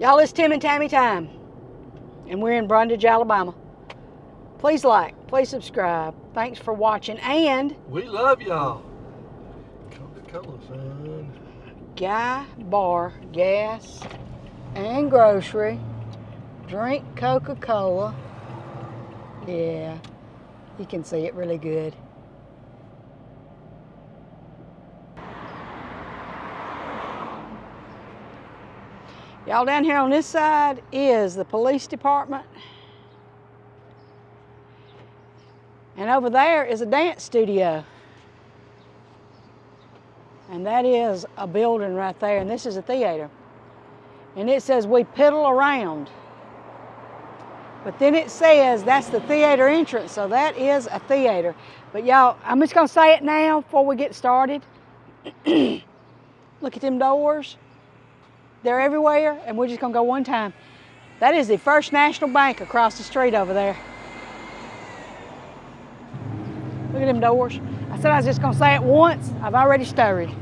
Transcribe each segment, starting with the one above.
Y'all, it's Tim and Tammy time, and we're in Brundidge, Alabama. Please like, please subscribe. Thanks for watching, and we love y'all. Coca-Cola, son. Guy Bar, gas and grocery. Drink Coca-Cola. Yeah, you can see it really good. Y'all, down here on this side is the police department. And over there is a dance studio. And that is a building right there, and this is a theater. And it says we piddle around. But then it says that's the theater entrance, so that is a theater. But y'all, I'm just gonna say it now before we get started. Look at them doors. They're everywhere, and we're just gonna go one time. That is the First National Bank across the street over there. Look at them doors. I said I was just gonna say it once. I've already started.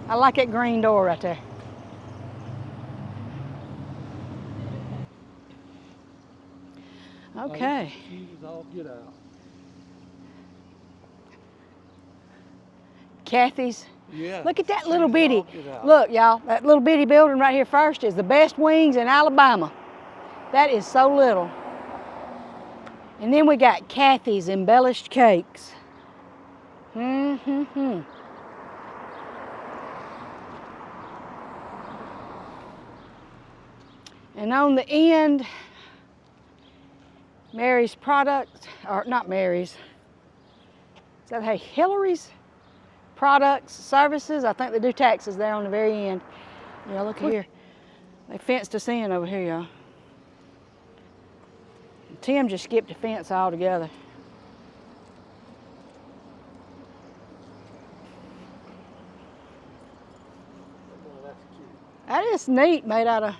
I like that green door right there. Okay. Get out. Kathy's. Yeah. Look at that little bitty. Look, y'all, that little bitty building right here first is the best wings in Alabama. That is so little. And then we got Kathy's embellished cakes. And on the end, Mary's Products, or not Mary's, is that hey, Hillary's Products, Services? I think they do taxes there on the very end. Yeah, look here. They fenced us in over here, y'all. Tim just skipped the fence altogether. Oh, that's cute. That is neat, made out of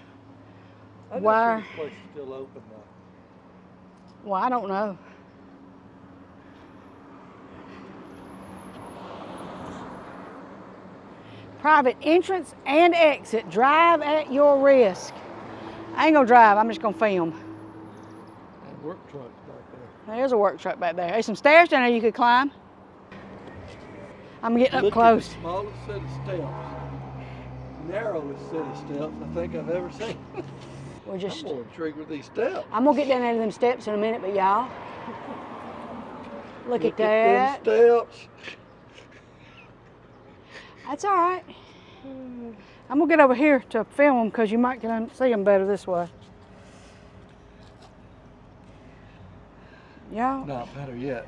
wire. This place is still open though. Well, I don't know. Private entrance and exit. Drive at your risk. I ain't gonna drive, I'm just gonna film. And work trucks back there. There's a work truck back there. There's some stairs down there you could climb. I'm getting up close. At the smallest set of steps. Narrowest set of steps I think I've ever seen. We're just. I'm more intrigued with these steps. I'm gonna get down there to them steps in a minute, but y'all, look at that. Them steps. That's all right. I'm gonna get over here to film them because you might can see them better this way. Y'all. Not better yet.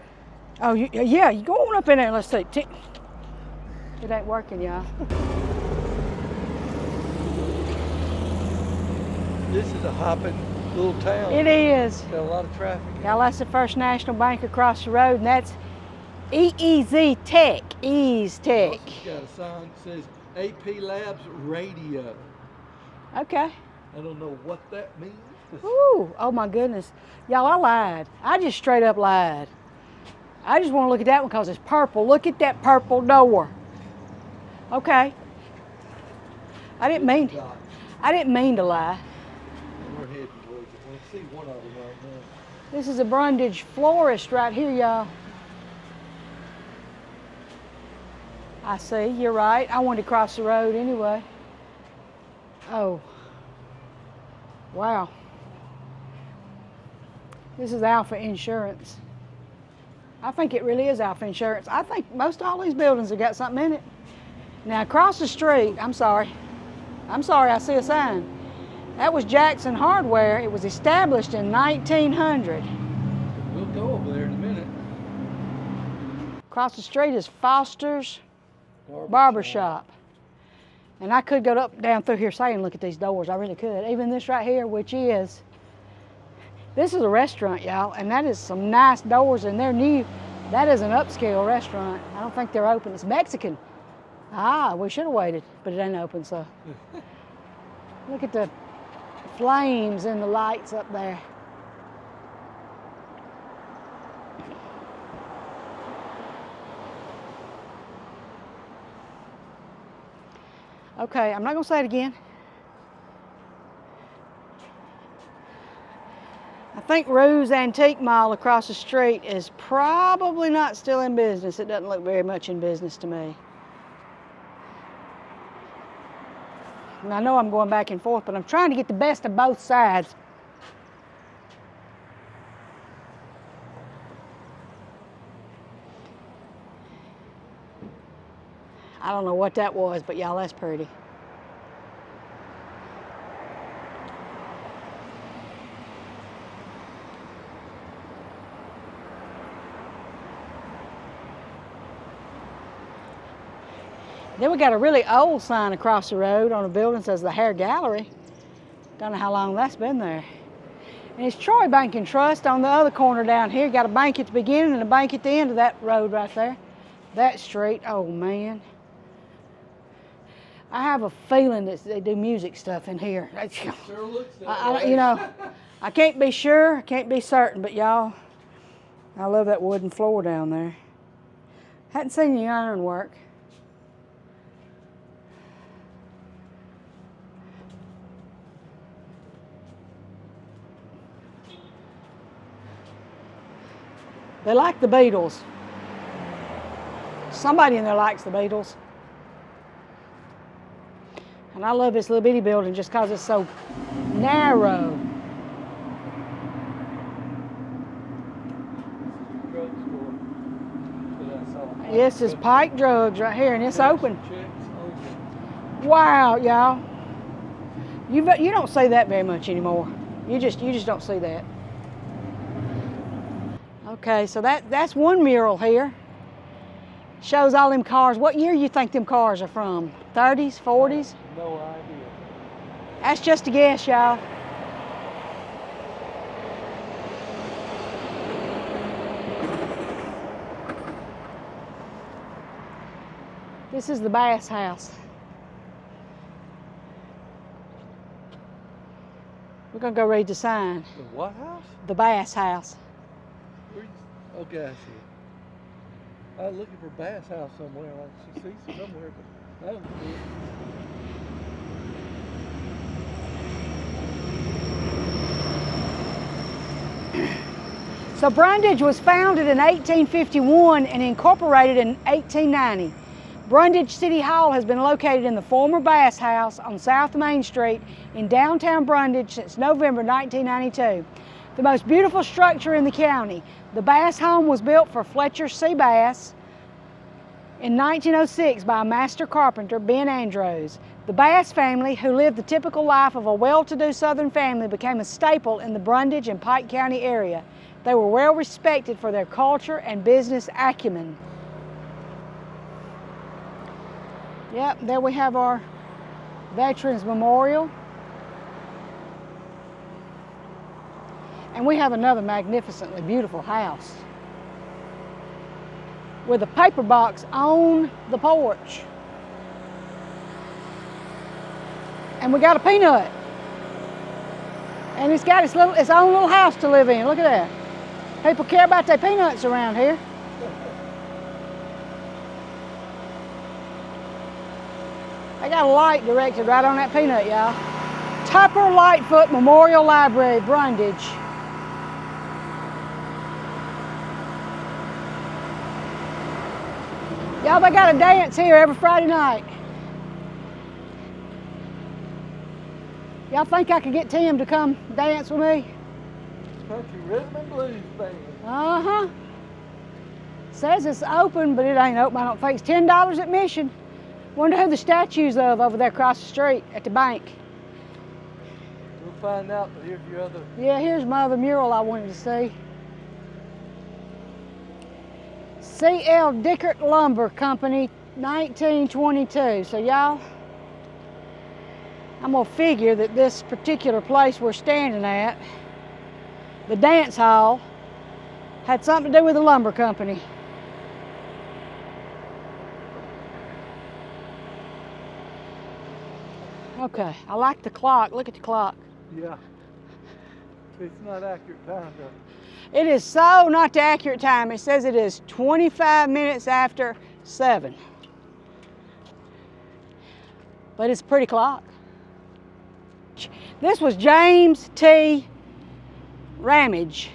Oh, yeah, you go on up in there. Let's see. It ain't working, y'all. This is a hopping little town. It is. Got a lot of traffic. Y'all, that's the First National Bank across the road, and that's EEZ Tech. Ease Tech. Also got a sign that says AP Labs Radio. Okay. I don't know what that means. Ooh, oh my goodness. Y'all, I lied. I just straight up lied. I just want to look at that one because it's purple. Look at that purple door. Okay. I didn't mean to lie. We're heading towards it. We'll see one of them right now. This is a Brundidge florist right here, y'all. I see, you're right. I wanted to cross the road anyway. Oh. Wow. This is Alpha Insurance. I think it really is Alpha Insurance. I think most all these buildings have got something in it. Now across the street, I'm sorry, I see a sign. That was Jackson Hardware. It was established in 1900. We'll go over there in a minute. Across the street is Foster's Barbershop. And I could go up down through here saying, look at these doors. I really could. Even this right here, which is, this is a restaurant, y'all, and that is some nice doors, and they're new. That is an upscale restaurant. I don't think they're open. It's Mexican. Ah, we should have waited, but it ain't open, so. Look at the flames and the lights up there. Okay, I'm not gonna say it again. think Rue's Antique Mall across the street is probably not still in business. It doesn't look very much in business to me. And I know I'm going back and forth, but I'm trying to get the best of both sides. I don't know what that was, but y'all, that's pretty. Then we got a really old sign across the road on a building that says the Hair Gallery. Don't know how long that's been there. And it's Troy Bank and Trust on the other corner down here. Got a bank at the beginning and a bank at the end of that road right there. That street, oh man. I have a feeling that they do music stuff in here. It sure looks that way. You know, I can't be sure, I can't be certain, but y'all, I love that wooden floor down there. Hadn't seen any iron work. They like the Beatles. Somebody in there likes the Beatles. And I love this little bitty building just because it's so narrow. Drugstore. This is Pike Drugs right here, and it's open. Wow, y'all. You don't see that very much anymore. You just don't see that. Okay, so that's one mural here. Shows all them cars. What year you think them cars are from? 30s, 40s? No idea. That's just a guess, y'all. This is the Bass House. We're gonna go read the sign. The what house? The Bass House. Okay, I see it. I was looking for Bass House somewhere. I see somewhere, but I don't see it. So Brundidge was founded in 1851 and incorporated in 1890. Brundidge City Hall has been located in the former Bass House on South Main Street in downtown Brundidge since November 1992. The most beautiful structure in the county. The Bass home was built for Fletcher C. Bass in 1906 by a master carpenter, Ben Andrews. The Bass family, who lived the typical life of a well-to-do Southern family, became a staple in the Brundidge and Pike County area. They were well respected for their culture and business acumen. Yep, there we have our Veterans Memorial. And we have another magnificently beautiful house with a paper box on the porch. And we got a peanut. And it's got its own little house to live in. Look at that. People care about their peanuts around here. I got a light directed right on that peanut, y'all. Tupper Lightfoot Memorial Library, Brundidge. Y'all, they got a dance here every Friday night. Y'all think I could get Tim to come dance with me? Country Rhythm and Blues Band. Uh-huh. Says it's open, but it ain't open, I don't think. It's $10 admission. Wonder who the statue's of over there across the street at the bank. We'll find out, but here's your other. Yeah, here's my other mural I wanted to see. C.L. Dickert Lumber Company, 1922. So y'all, I'm gonna figure that this particular place we're standing at, the dance hall, had something to do with the lumber company. Okay, I like the clock. Look at the clock. Yeah. It's not accurate time though. It is so not the accurate time. It says it is 25 minutes after 7. But it's a pretty clock. This was James T. Ramage.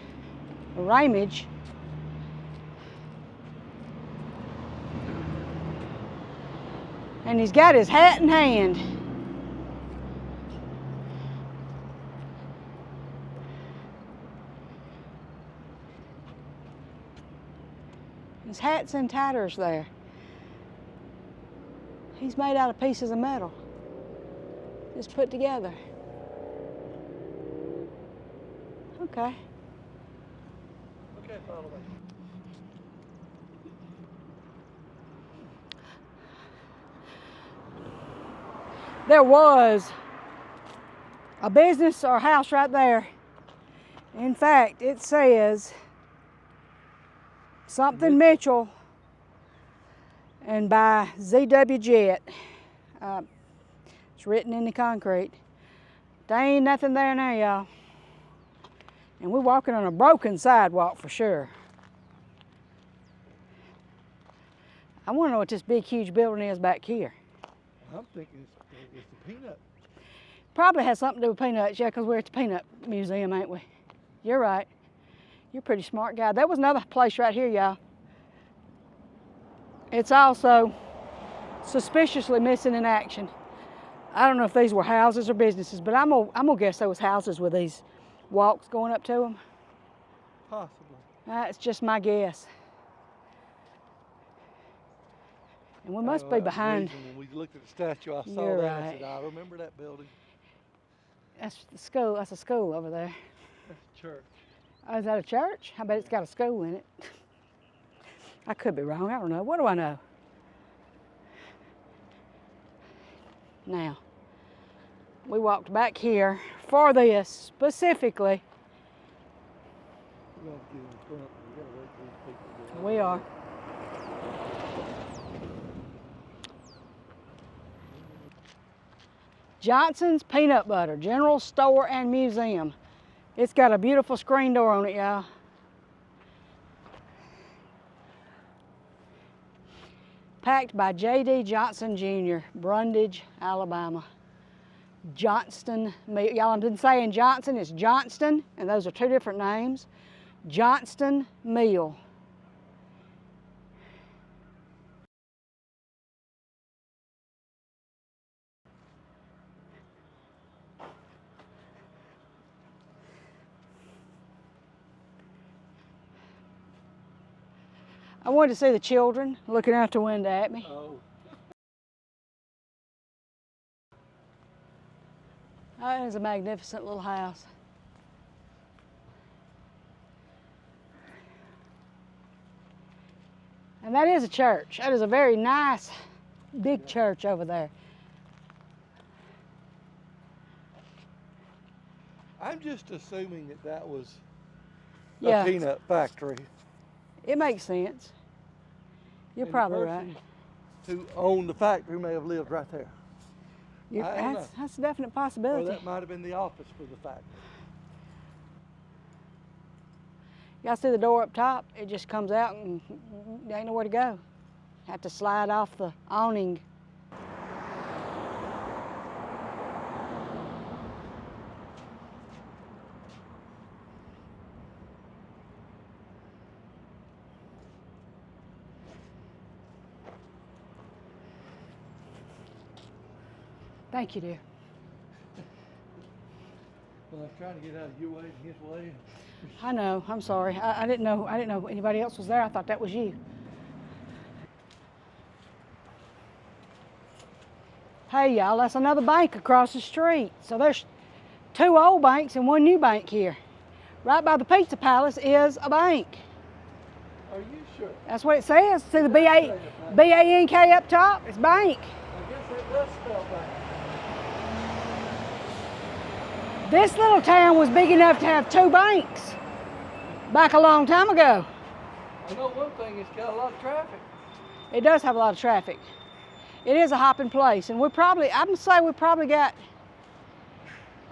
And he's got his hat in hand. His hat's in tatters there. He's made out of pieces of metal, just put together. Okay. Okay, follow me. There was a business or house right there. In fact, it says something Mitchell and by ZW Jet. It's written in the concrete. There ain't nothing there now, y'all. And we're walking on a broken sidewalk for sure. I want to know what this big, huge building is back here. I'm thinking it's the peanut. Probably has something to do with peanuts, yeah, because we're at the Peanut Museum, ain't we? You're right. You're a pretty smart guy. There was another place right here, y'all. It's also suspiciously missing in action. I don't know if these were houses or businesses, but I'm gonna guess there was houses with these walks going up to them. Possibly. That's just my guess. And we must be behind. When we looked at the statue, I saw You're that. right. I said, I remember that building. That's the school. That's a school over there. That's a church. Oh, is that a church? I bet it's got a school in it. I could be wrong. I don't know. What do I know? Now, we walked back here for this specifically. We gotta get in front. We gotta wait for these people to get out. We are. Johnson's Peanut Butter, General Store and Museum. It's got a beautiful screen door on it, y'all. Packed by J.D. Johnson Jr., Brundidge, Alabama. Johnston, y'all have been saying Johnson, it's Johnston, and those are two different names. Johnston Mill. I wanted to see the children looking out the window at me. Oh. That is a magnificent little house. And that is a church. That is a very nice, big church over there. I'm just assuming that was Yeah. a peanut factory. It makes sense. You're And probably the right. person who owned the factory may have lived right there. I don't know. That's a definite Or possibility. that might have been the office for the factory. Y'all see the door up top? It just comes out and there ain't nowhere to go. Have to slide off the awning. Thank you, dear. Well, I was trying to get out of your way and his way. I know. I'm sorry. I didn't know. I didn't know anybody else was there. I thought that was you. Hey, y'all. That's another bank across the street. So there's two old banks and one new bank here. Right by the Pizza Palace is a bank. Are you sure? That's what it says. See the B-A-N-K up top? It's bank. I guess that does spell bank. This little town was big enough to have two banks back a long time ago. I know one thing, it's got a lot of traffic. It does have a lot of traffic. It is a hopping place, and I'm gonna say we probably got,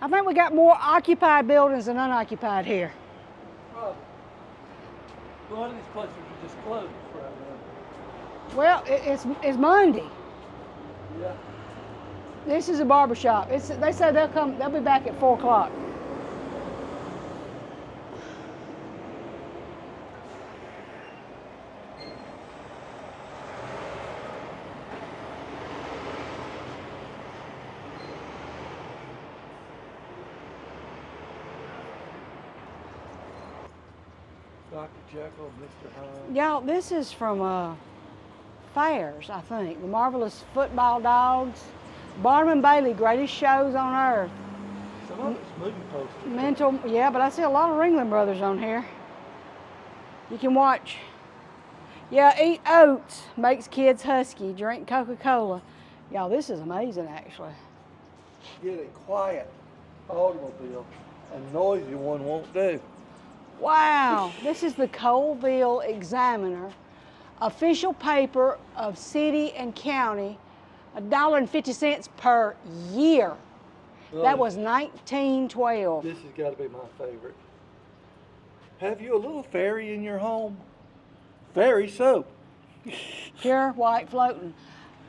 I think we got more occupied buildings than unoccupied here. Probably. A lot of these places are just closed right now. Well, it's Monday. Yeah. This is a barbershop. They say they'll be back at 4 o'clock. Dr. Jekyll, Mr. Hyde. Y'all, this is from fairs, I think. The Marvelous Football Dogs. Barnum and Bailey, greatest shows on earth. Some of it's movie posters. Mental, yeah, but I see a lot of Ringling Brothers on here. You can watch. Yeah, eat oats, makes kids husky, drink Coca-Cola. Y'all, this is amazing, actually. Get a quiet automobile, a noisy one won't do. Wow, this is the Colville Examiner, official paper of city and county, $1.50 per year. That was 1912. This has got to be my favorite. Have you a little fairy in your home? Fairy soap. Pure white floating.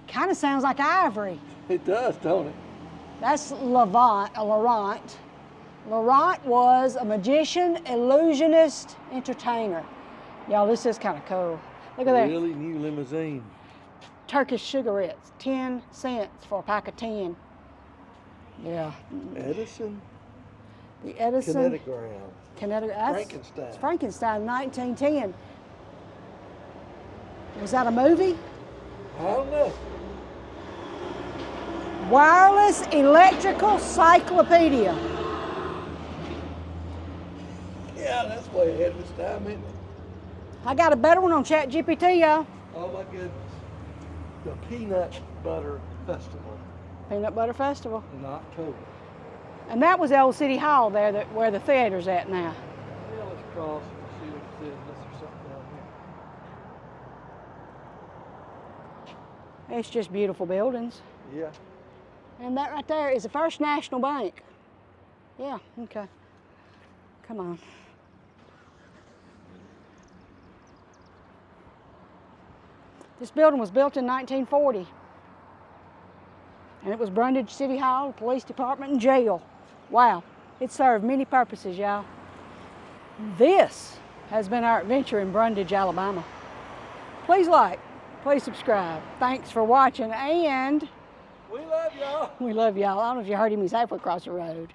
Kind of sounds like ivory. It does, don't it? That's Laurent. Laurent was a magician, illusionist, entertainer. Y'all, this is kind of cool. Look at that. Really new limousine. Turkish cigarettes, 10 cents for a pack of 10. Yeah. Edison. The Edison. Kinetogram. Frankenstein. It's Frankenstein, 1910. Was that a movie? I don't know. Wireless Electrical Cyclopedia. Yeah, that's way ahead of its time, isn't it? I got a better one on ChatGPT, y'all. Oh my goodness. The Peanut Butter Festival Peanut Butter Festival. in October. And that was the old City Hall there, where the theater's at now. Yeah, let's cross and see what it says. Unless there's something down here. It's just beautiful buildings. Yeah. And that right there is the First National Bank. Yeah, okay. Come on. This building was built in 1940. And it was Brundidge City Hall, police department, and jail. Wow, it served many purposes, y'all. This has been our adventure in Brundidge, Alabama. Please like, please subscribe. Thanks for watching, and We love y'all. we love y'all. I don't know if you heard him, he's halfway across the road.